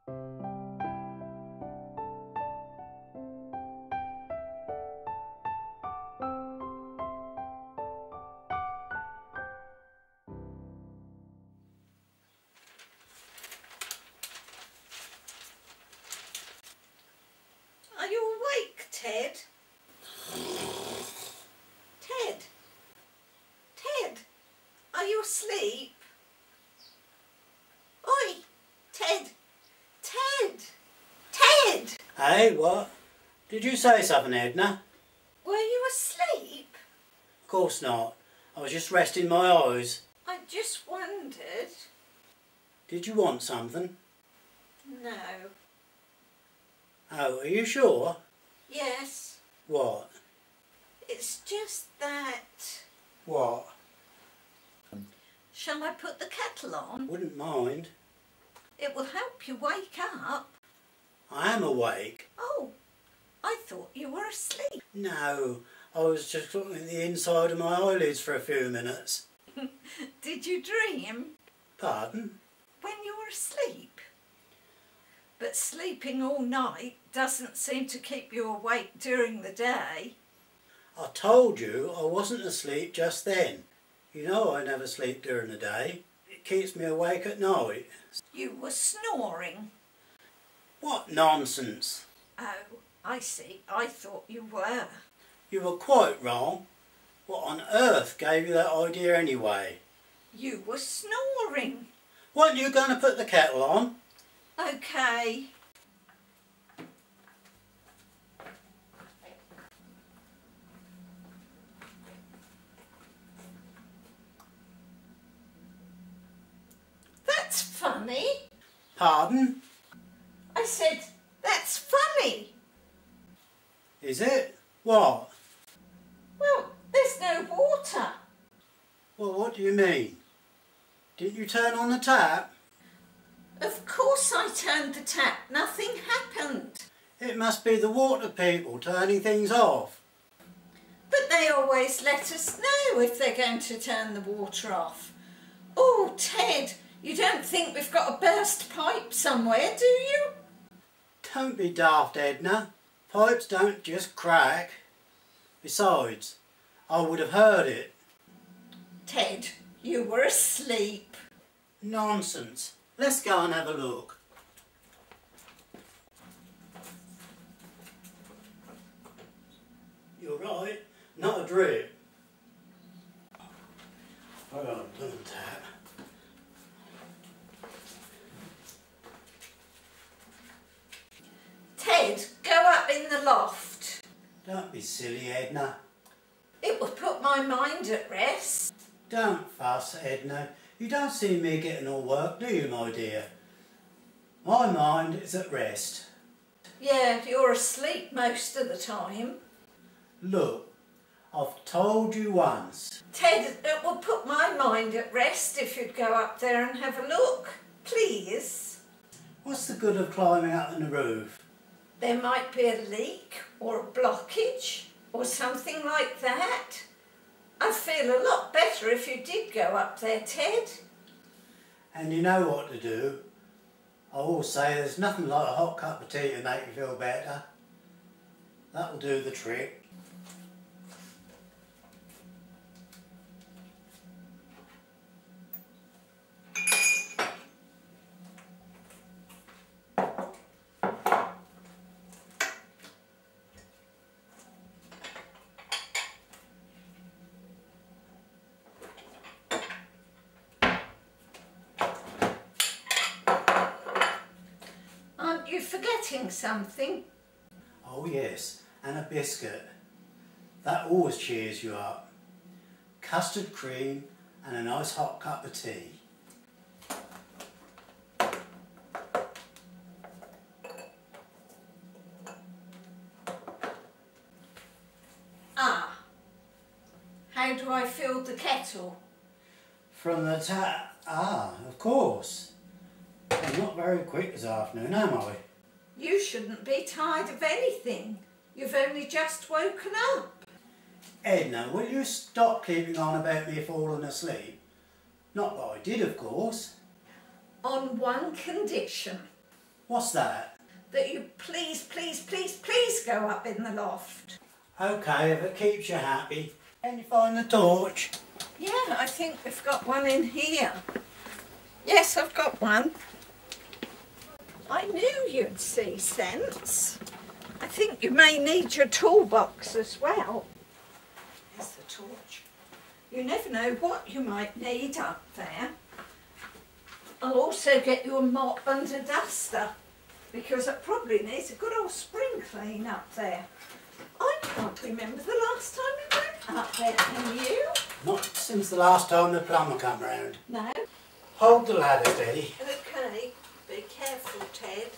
Are you awake, Ted? Ted? Ted? Are you asleep? Oi! Ted! Ted! Ted! Hey, what? Did you say something, Edna? Were you asleep? Of course not. I was just resting my eyes. I just wondered. Did you want something? No. Oh, are you sure? Yes. What? It's just that... What? Shall I put the kettle on? Wouldn't mind. It will help you wake up. I am awake. Oh, I thought you were asleep. No, I was just looking at the inside of my eyelids for a few minutes. Did you dream? Pardon? When you were asleep? But sleeping all night doesn't seem to keep you awake during the day. I told you I wasn't asleep just then. You know I never sleep during the day. It keeps me awake at night. You were snoring. What nonsense! Oh, I see. I thought you were. You were quite wrong. What on earth gave you that idea anyway? You were snoring. Weren't you going to put the kettle on? Okay. That's funny. Pardon? I said, that's funny. Is it? What? Well, there's no water. Well, what do you mean? Didn't you turn on the tap? Of course I turned the tap. Nothing happened. It must be the water people turning things off. But they always let us know if they're going to turn the water off. Oh, Ted, you don't think we've got a burst pipe somewhere, do you? Don't be daft, Edna. Pipes don't just crack. Besides, I would have heard it. Ted, you were asleep. Nonsense. Let's go and have a look. You're right, not a drip. I got a blooming tap. Ted, go up in the loft. Don't be silly, Edna. It would put my mind at rest. Don't fuss, Edna. You don't see me getting all work, do you, my dear? My mind is at rest. Yeah, you're asleep most of the time. Look, I've told you once. Ted, it will put my mind at rest if you'd go up there and have a look. Please. What's the good of climbing up on the roof? There might be a leak or a blockage or something like that. I'd feel a lot better if you did go up there, Ted. And you know what to do. I always say there's nothing like a hot cup of tea to make you feel better. That'll do the trick. Aren't you forgetting something? Oh yes, and a biscuit. That always cheers you up. Custard cream and a nice hot cup of tea. Ah, how do I fill the kettle? From the tap. Ah, of course. I'm not very quick this afternoon, am I? You shouldn't be tired of anything. You've only just woken up. Edna, will you stop keeping on about me falling asleep? Not that I did, of course. On one condition. What's that? That you please, please, please, please go up in the loft. Okay, if it keeps you happy. Can you find the torch? Yeah, I think we've got one in here. Yes, I've got one. I knew you'd see sense. I think you may need your toolbox as well. There's the torch. You never know what you might need up there. I'll also get you a mop and a duster, because it probably needs a good old spring clean up there. I can't remember the last time we went up there, can you? Not since the last time the plumber come round. No? Hold the ladder steady. Okay, be careful, Ted.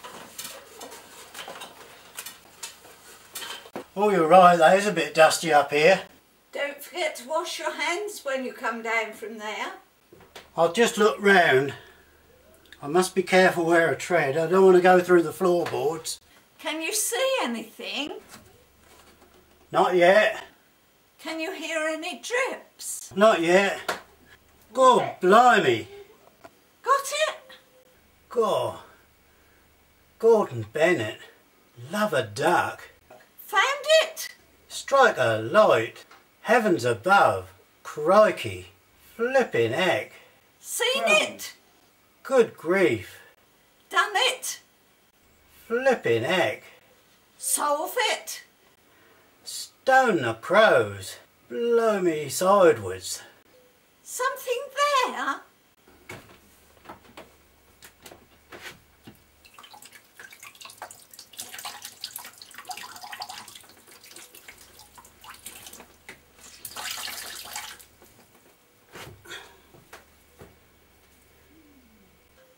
Oh, you're right, that is a bit dusty up here. Don't forget to wash your hands when you come down from there. I'll just look round. I must be careful where I tread. I don't want to go through the floorboards. Can you see anything? Not yet. Can you hear any drips? Not yet. God, blimey. Got it? God. Gordon Bennett. Love a duck. Found it? Strike a light. Heavens above. Crikey. Flippin' heck. Seen it? Good grief. Done it? Flippin' heck. Solve it? Stone the crows. Blow me sideways. Something there?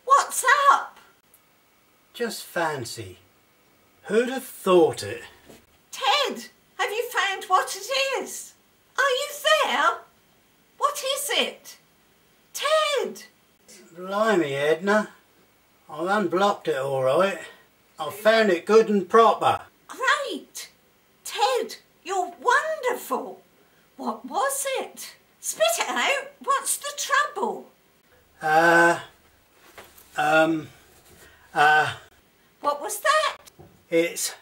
What's up? Just fancy. Who'd have thought it? Ted, have you found what it is? Are you there? What is it? Ted! Blimey, Edna. I've unblocked it all right. I've found it good and proper. Great! Ted, you're wonderful. What was it? Spit it out. What's the trouble? What was that? It's,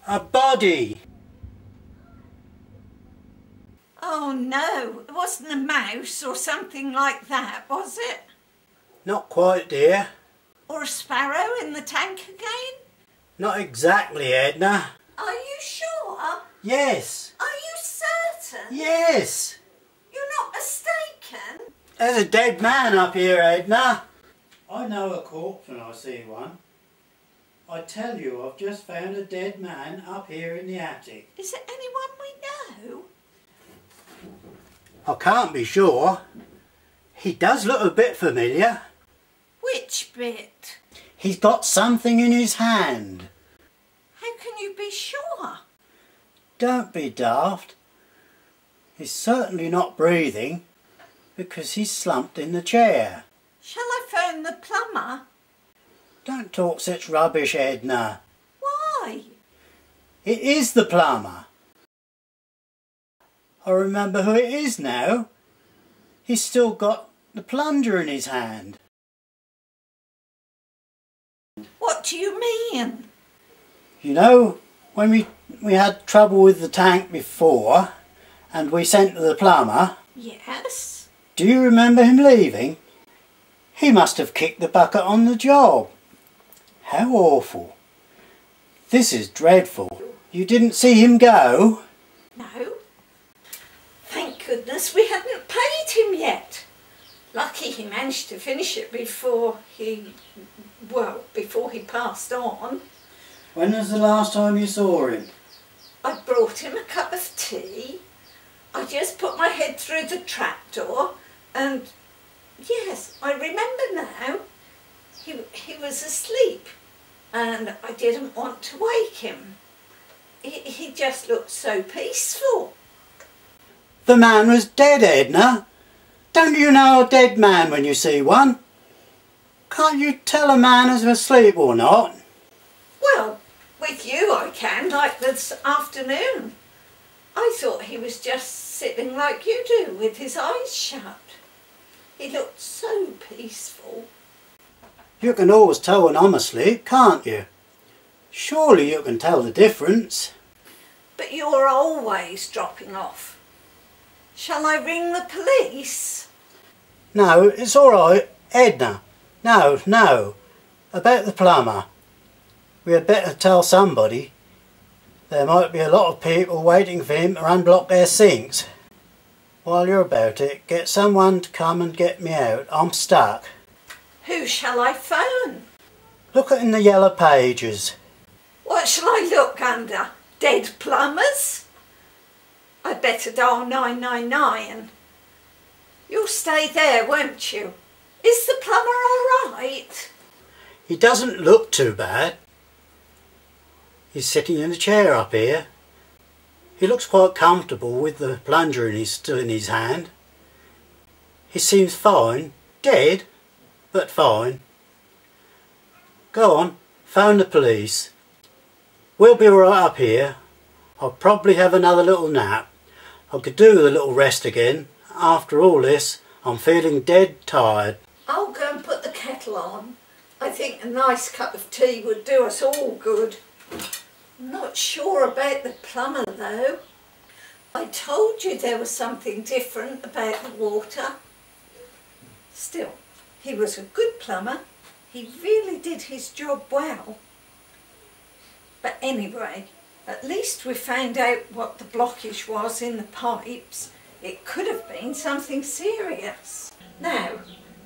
a body. Oh no, it wasn't a mouse or something like that, was it? Not quite, dear. Or a sparrow in the tank again? Not exactly, Edna. Are you sure? Yes. Are you certain? Yes. You're not mistaken? There's a dead man up here, Edna. I know a corpse when I see one. I tell you, I've just found a dead man up here in the attic. Is it anyone we know? I can't be sure. He does look a bit familiar. Which bit? He's got something in his hand. How can you be sure? Don't be daft. He's certainly not breathing because he's slumped in the chair. Shall I phone the plumber? Don't talk such rubbish, Edna. Why? It is the plumber. I remember who it is now. He's still got the plunger in his hand. What do you mean? You know, when we had trouble with the tank before and we sent to the plumber, Yes? do you remember him leaving? He must have kicked the bucket on the job. How awful. This is dreadful. You didn't see him go? No. Thank goodness we hadn't paid him yet. Lucky he managed to finish it before he passed on. When was the last time you saw him? I brought him a cup of tea. I just put my head through the trapdoor and, yes, I remember now. He was asleep and I didn't want to wake him. He just looked so peaceful. The man was dead, Edna. Don't you know a dead man when you see one? Can't you tell a man is asleep or not? Well, with you I can, like this afternoon. I thought he was just sitting like you do, with his eyes shut. He looked so peaceful. You can always tell when I'm asleep, can't you? Surely you can tell the difference. But you're always dropping off. Shall I ring the police? No, it's all right, Edna. No. About the plumber. We had better tell somebody. There might be a lot of people waiting for him to unblock their sinks. While you're about it, get someone to come and get me out. I'm stuck. Who shall I phone? Look in the yellow pages. What shall I look under? Dead plumbers? I'd better dial 999. You'll stay there, won't you? Is the plumber all right? He doesn't look too bad. He's sitting in a chair up here. He looks quite comfortable with the plunger still in his hand. He seems fine, dead, but fine. Go on, phone the police. We'll be right up here. I'll probably have another little nap. I could do with a little rest again. After all this, I'm feeling dead tired. I'll go and put the kettle on. I think a nice cup of tea would do us all good. I'm not sure about the plumber though. I told you there was something different about the water. Still, he was a good plumber. He really did his job well. But anyway, at least we found out what the blockage was in the pipes. It could have been something serious. Now,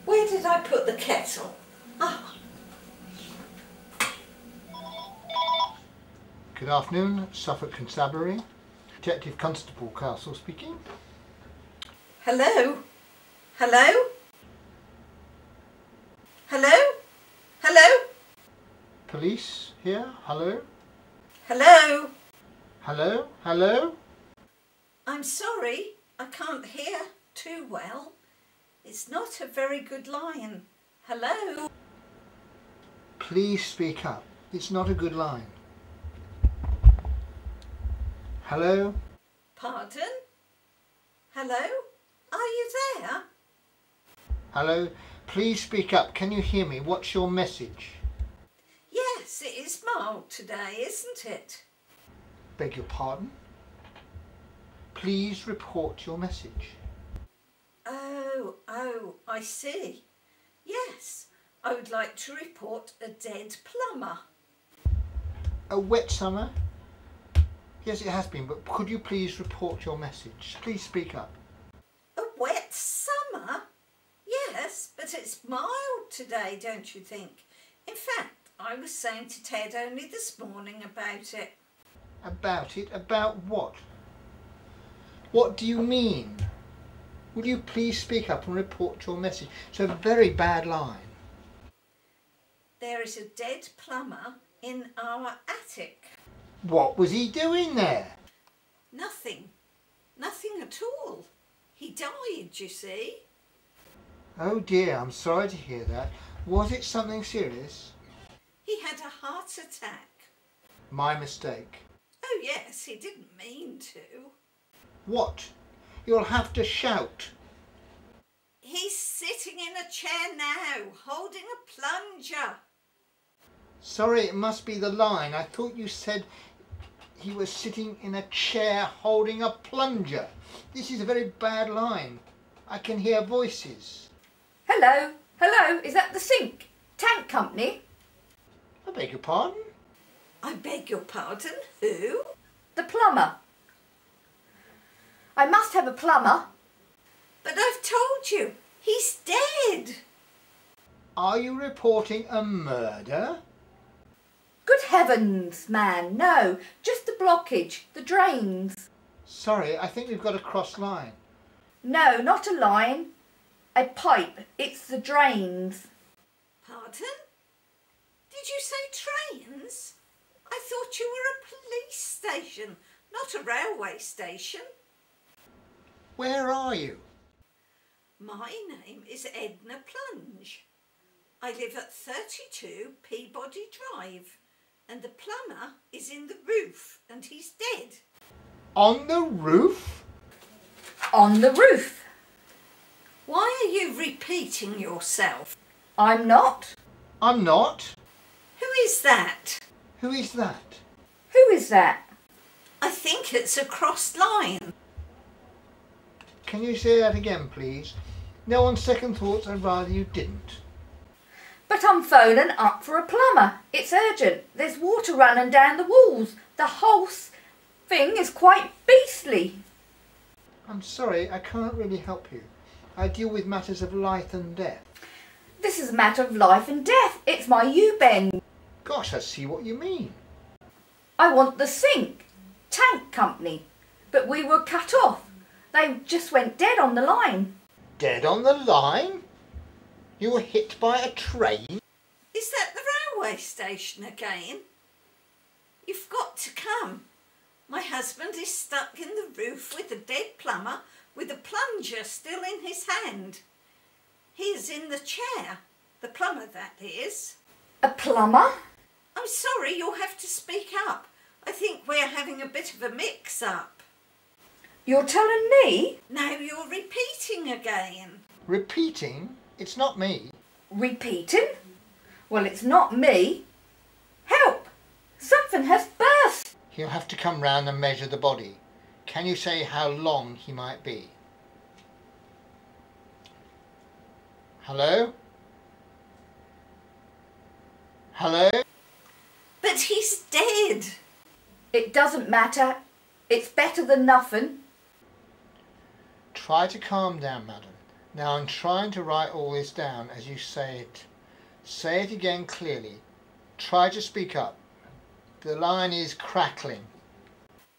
where did I put the kettle? Ah. Good afternoon, Suffolk Constabulary. Detective Constable Castle speaking. Hello? Hello? Hello? Hello? Police here, hello? Hello? Hello? Hello? I'm sorry, I can't hear too well. It's not a very good line. Hello? Please speak up. It's not a good line. Hello? Pardon? Hello? Are you there? Hello? Please speak up. Can you hear me? What's your message? Yes, it is mild today, isn't it? Beg your pardon? Please report your message. Oh, I see. Yes, I would like to report a dead plumber. A wet summer? Yes, it has been, but could you please report your message? Please speak up. A wet summer? Yes, but it's mild today, don't you think? In fact, I was saying to Ted only this morning about it. About it? About what? What do you mean? Will you please speak up and report your message? It's a very bad line. There is a dead plumber in our attic. What was he doing there? Nothing. Nothing at all. He died, you see. Oh dear, I'm sorry to hear that. Was it something serious? He had a heart attack. My mistake. Oh yes, he didn't mean to. What? You'll have to shout. He's sitting in a chair now, holding a plunger. Sorry, it must be the line. I thought you said he was sitting in a chair holding a plunger. This is a very bad line. I can hear voices. Hello? Hello? Is that the sink? Tank company? I beg your pardon? I beg your pardon, who? The plumber. I must have a plumber. But I've told you, he's dead. Are you reporting a murder? Good heavens, man, no. Just the blockage, the drains. Sorry, I think we've got a cross line. No, not a line. A pipe. It's the drains. Pardon? Did you say trains? I thought you were a police station, not a railway station. Where are you? My name is Edna Plunge. I live at 32 Peabody Drive, and the plumber is in the roof and he's dead. On the roof? On the roof. Why are you repeating yourself? I'm not. I'm not. Who is that? Who is that? Who is that? I think it's a crossed line. Can you say that again, please? No, on second thoughts, I'd rather you didn't. But I'm phoning up for a plumber. It's urgent. There's water running down the walls. The whole thing is quite beastly. I'm sorry, I can't really help you. I deal with matters of life and death. This is a matter of life and death. It's my U-bend. Gosh, I see what you mean. I want the sink. Tank company. But we were cut off. They just went dead on the line. Dead on the line? You were hit by a train? Is that the railway station again? You've got to come. My husband is stuck in the roof with a dead plumber with a plunger still in his hand. He is in the chair. The plumber, that is. A plumber? I'm sorry, you'll have to speak up. I think we're having a bit of a mix-up. You're telling me? Now you're repeating again. Repeating? It's not me. Repeating? Well, it's not me. Help! Something has burst. He'll have to come round and measure the body. Can you say how long he might be? Hello? Hello? But he's dead. It doesn't matter. It's better than nothing. Try to calm down, madam. Now I'm trying to write all this down as you say it. Say it again clearly. Try to speak up. The line is crackling.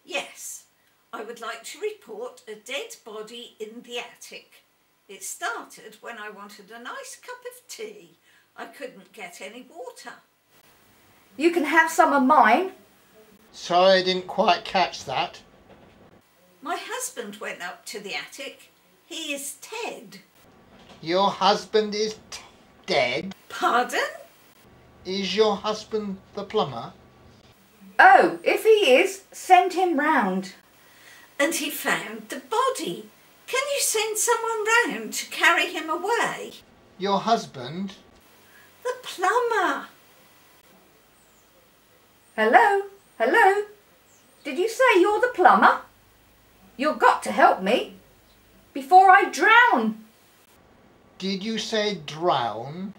Yes, I would like to report a dead body in the attic. It started when I wanted a nice cup of tea. I couldn't get any water. You can have some of mine. Sorry I didn't quite catch that. My husband went up to the attic. He is dead. Your husband is dead? Pardon? Is your husband the plumber? Oh, if he is, send him round. And he found the body. Can you send someone round to carry him away? Your husband? The plumber. Hello? Hello? Did you say you're the plumber? You've got to help me before I drown. Did you say drown?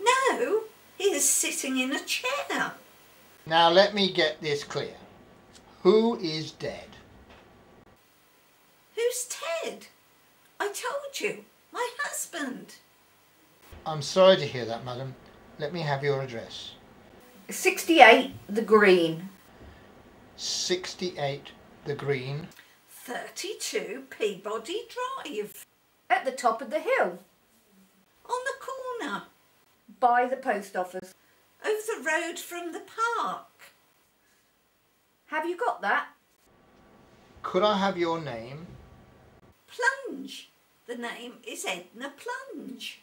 No, he is sitting in a chair. Now let me get this clear. Who is dead? Who's Ted? I told you, my husband. I'm sorry to hear that, madam. Let me have your address. 68 The Green. 68 The Green. 32 Peabody Drive. At the top of the hill. On the corner. By the post office. Over the road from the park. Have you got that? Could I have your name? Plunge. The name is Edna Plunge.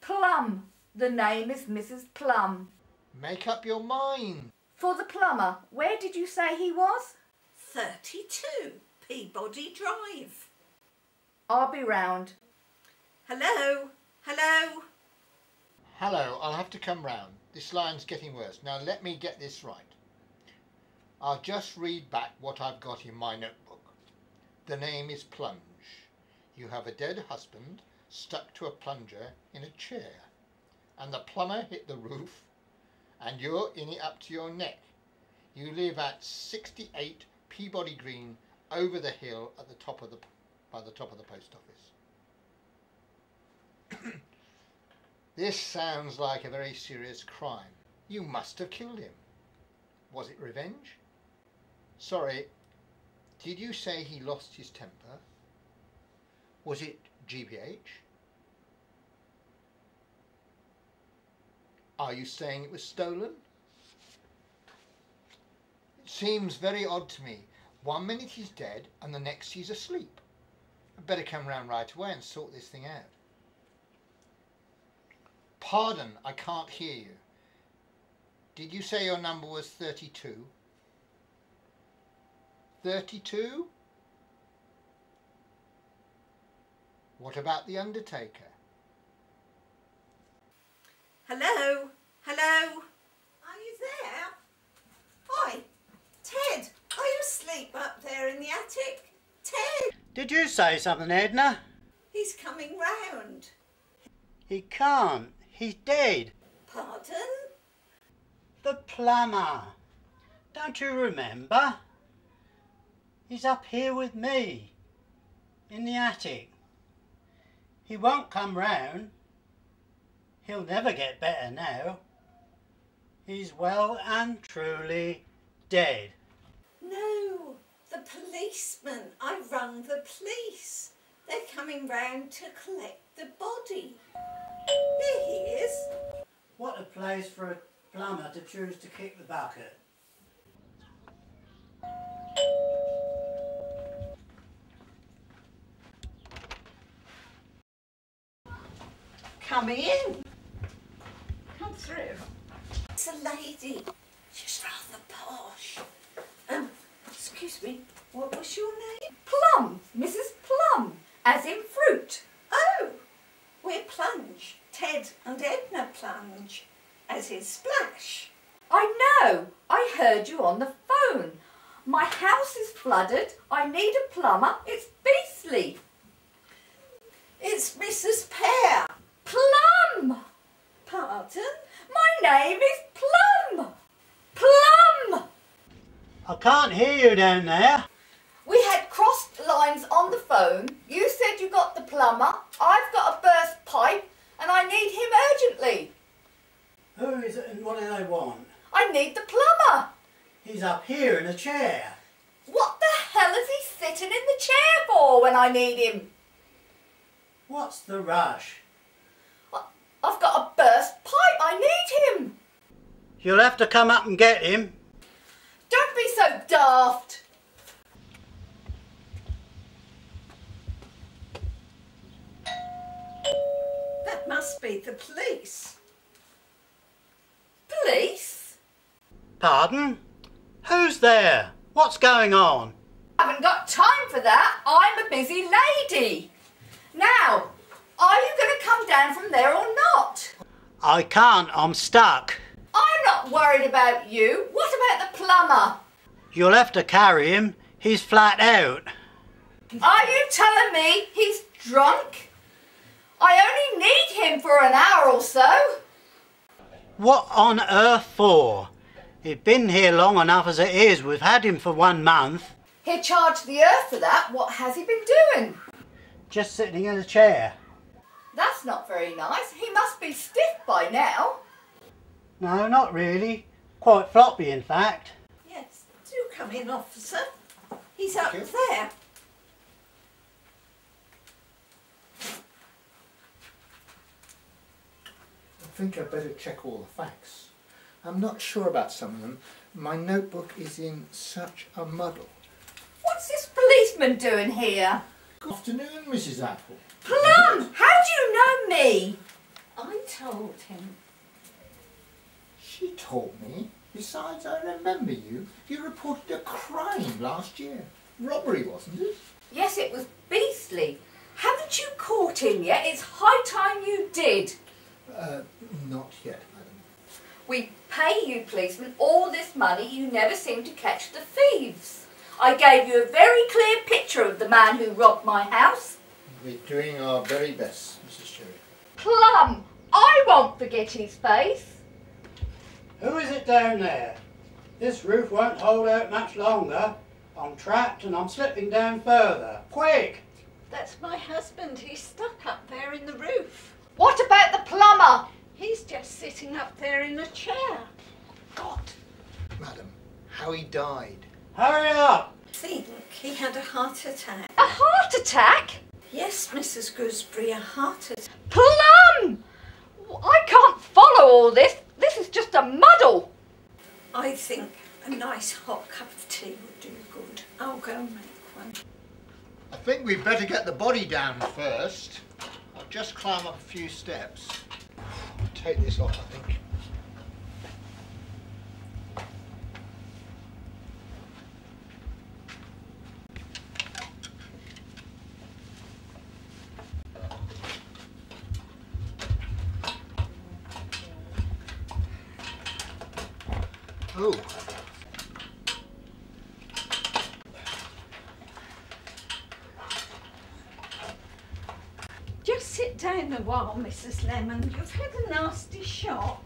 Plum. The name is Mrs. Plum. Make up your mind. For the plumber, where did you say he was? 32 Peabody Drive. I'll be round. Hello? Hello? Hello, I'll have to come round. This line's getting worse. Now let me get this right. I'll just read back what I've got in my notebook. The name is Plunge. You have a dead husband stuck to a plunger in a chair, and the plumber hit the roof, and you're in it up to your neck. You live at 68 Peabody Green, over the hill at the top of by the top of the post office. This sounds like a very serious crime. You must have killed him. Was it revenge? Sorry, did you say he lost his temper? Was it GBH? Are you saying it was stolen? It seems very odd to me. 1 minute he's dead and the next he's asleep. I'd better come round right away and sort this thing out. Pardon, I can't hear you. Did you say your number was 32? 32? What about the undertaker? Hello? Hello? Are you there? Oi, Ted, are you asleep up there in the attic? Ted! Did you say something, Edna? He's coming round. He can't. He's dead. Pardon? The plumber. Don't you remember? He's up here with me. In the attic. He won't come round. He'll never get better now. He's well and truly dead. No, the policeman. I rung the police. They're coming round to collect the body. There he is. What a place for a plumber to choose to kick the bucket. Come in. Come through. It's a lady. She's rather posh. Excuse me, what was your name? Plum, Mrs. Plum, as in fruit. Oh, we're Plunge. Ted and Edna Plunge, as is Splash. I know, I heard you on the phone. My house is flooded, I need a plumber, it's beastly. It's Mrs. Pear. Plum! Pardon? My name is Plum! Plum! I can't hear you down there. We had crossed lines on the phone. You said you got the plumber. I've got a burst pipe and I need him urgently. Who is it and what do they want? I need the plumber. He's up here in a chair. What the hell is he sitting in the chair for when I need him? What's the rush? I've got a burst pipe. I need him. You'll have to come up and get him. Don't be so daft. That must be the police. Police? Pardon? Who's there? What's going on? I haven't got time for that. I'm a busy lady. Now, are you going to come down from there or not? I can't, I'm stuck. I'm not worried about you. What about the plumber? You'll have to carry him. He's flat out. Are you telling me he's drunk? I only need him for an hour or so. What on earth for? He's been here long enough as it is. We've had him for 1 month. He charged the earth for that. What has he been doing? Just sitting in a chair. That's not very nice. He must be stiff by now. No, not really. Quite floppy, in fact. Yes, do come in, officer. He's up Thank you. there. I think I'd better check all the facts. I'm not sure about some of them. My notebook is in such a muddle. What's this policeman doing here? Good afternoon, Mrs. Apple. Plum, how do you know me? I told him. She told me. Besides, I remember you. You reported a crime last year. Robbery, wasn't it? Yes, it was beastly. Haven't you caught him yet? It's high time you did. Not yet, madam. We pay you policemen all this money, you never seem to catch the thieves. I gave you a very clear picture of the man who robbed my house. We're doing our very best, Mrs. Cherry. Plum, I won't forget his face. Who is it down there? This roof won't hold out much longer. I'm trapped and I'm slipping down further. Quick! That's my husband. He's stuck up there in the roof. What about the plumber? He's just sitting up there in a chair. God! Madam, how he died. Hurry up! I think he had a heart attack. A heart attack? Yes, Mrs. Gooseberry, a heart attack. Plum! I can't follow all this. This is just a muddle. I think a nice hot cup of tea would do good. I'll go and make one. I think we'd better get the body down first. I'll just climb up a few steps. Take this off, I think. Oh. Just sit down a while, Mrs. Lemon. You've had a nasty shock.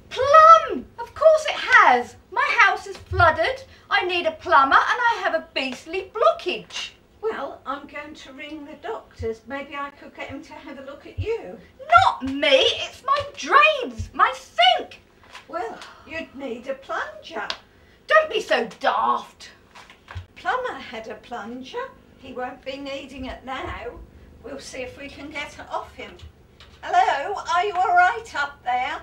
Plum! Of course it has. My house is flooded. I need a plumber and I have a beastly blockage. Well, I'm going to ring the doctors. Maybe I could get him to have a look at you. Not me, it's my drains, my sink. Well, you'd need a plunger. Don't be so daft. Plumber had a plunger. He won't be needing it now. We'll see if we can get it off him. Hello, are you all right up there?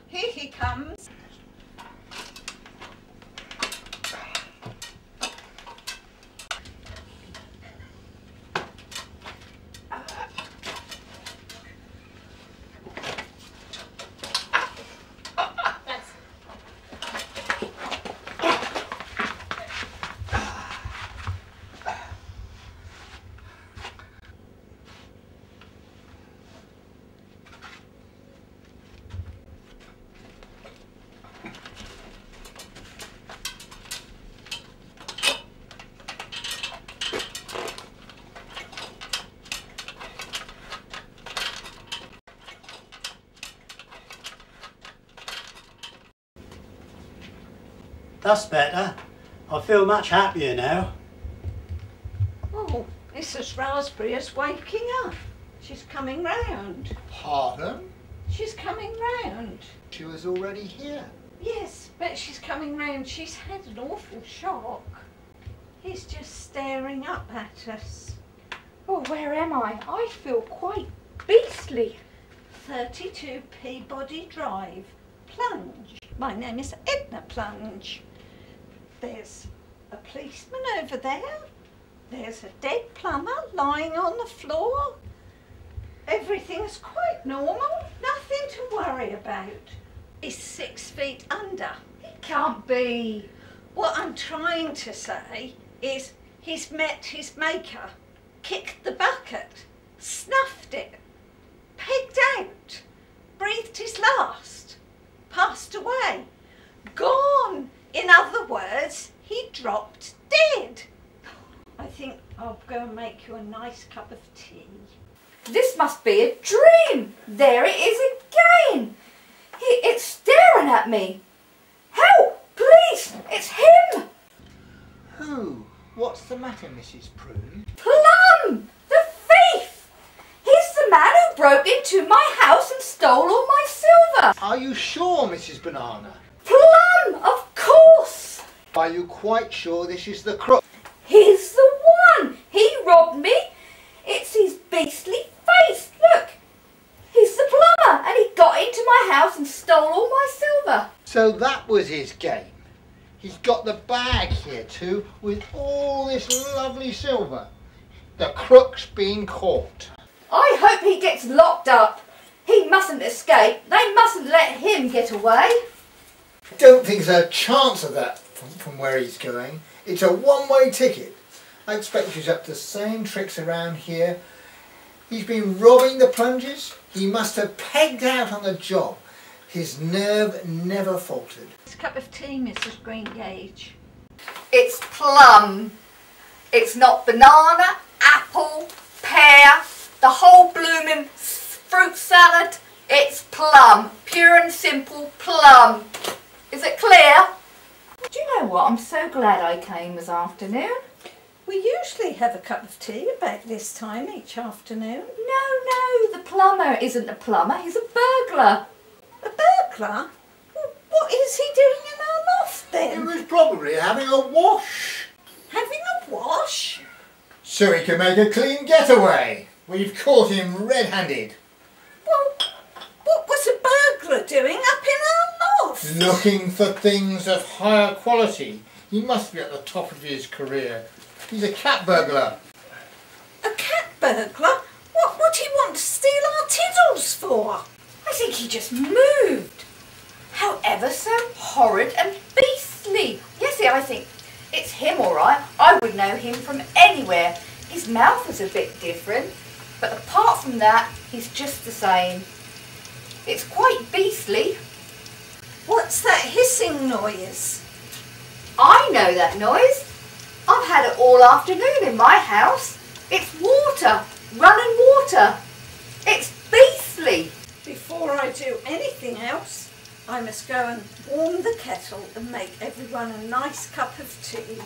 Here he comes. That's better. I feel much happier now. Oh, Mrs. Raspberry is waking up. She's coming round. Pardon? She's coming round. She was already here. Yes, but she's coming round. She's had an awful shock. He's just staring up at us. Oh, where am I? I feel quite beastly. 32 Peabody Drive, Plunge. My name is Edna Plunge. There's a policeman over there. There's a dead plumber lying on the floor. Everything's quite normal. Nothing to worry about. He's 6 feet under. It can't be. What I'm trying to say is he's met his maker, kicked the bucket, snuffed it, pegged out, breathed his last, passed away, gone. In other words, he dropped dead. I think I'll go and make you a nice cup of tea. This must be a dream. There it is again. It's staring at me. Help, please, it's him. Who? What's the matter, Mrs. Prune? Plum, the thief. He's the man who broke into my house and stole all my silver. Are you sure, Mrs. Banana? Plum, of course. Are you quite sure this is the crook? He's the one. He robbed me. It's his beastly face. Look, he's the plumber and he got into my house and stole all my silver. So that was his game. He's got the bag here too, with all this lovely silver. The crook's been caught. I hope he gets locked up. He mustn't escape. They mustn't let him get away. Don't think there's a chance of that from where he's going. It's a one-way ticket. I expect he's up to the same tricks around here. He's been robbing the plunges. He must have pegged out on the job. His nerve never faltered. It's a cup of tea, Mrs. Greengage. It's plum. It's not banana, apple, pear, the whole blooming fruit salad. It's plum. Pure and simple plum. Is it clear? Do you know what? I'm so glad I came this afternoon. We usually have a cup of tea about this time each afternoon. No, the plumber isn't a plumber. He's a burglar. A burglar? Well, what is he doing in our loft He then? was probably having a wash. Having a wash? So he can make a clean getaway. We've caught him red-handed. doing up in our loft? Looking for things of higher quality. He must be at the top of his career. He's a cat burglar. A cat burglar? What would he want to steal our tiddles for? I think he just moved. How ever so horrid and beastly. Yes, I think it's him all right. I would know him from anywhere. His mouth was a bit different, but apart from that, he's just the same. It's quite beastly. What's that hissing noise? I know that noise. I've had it all afternoon in my house. It's water, running water. It's beastly. Before I do anything else, I must go and warm the kettle and make everyone a nice cup of tea.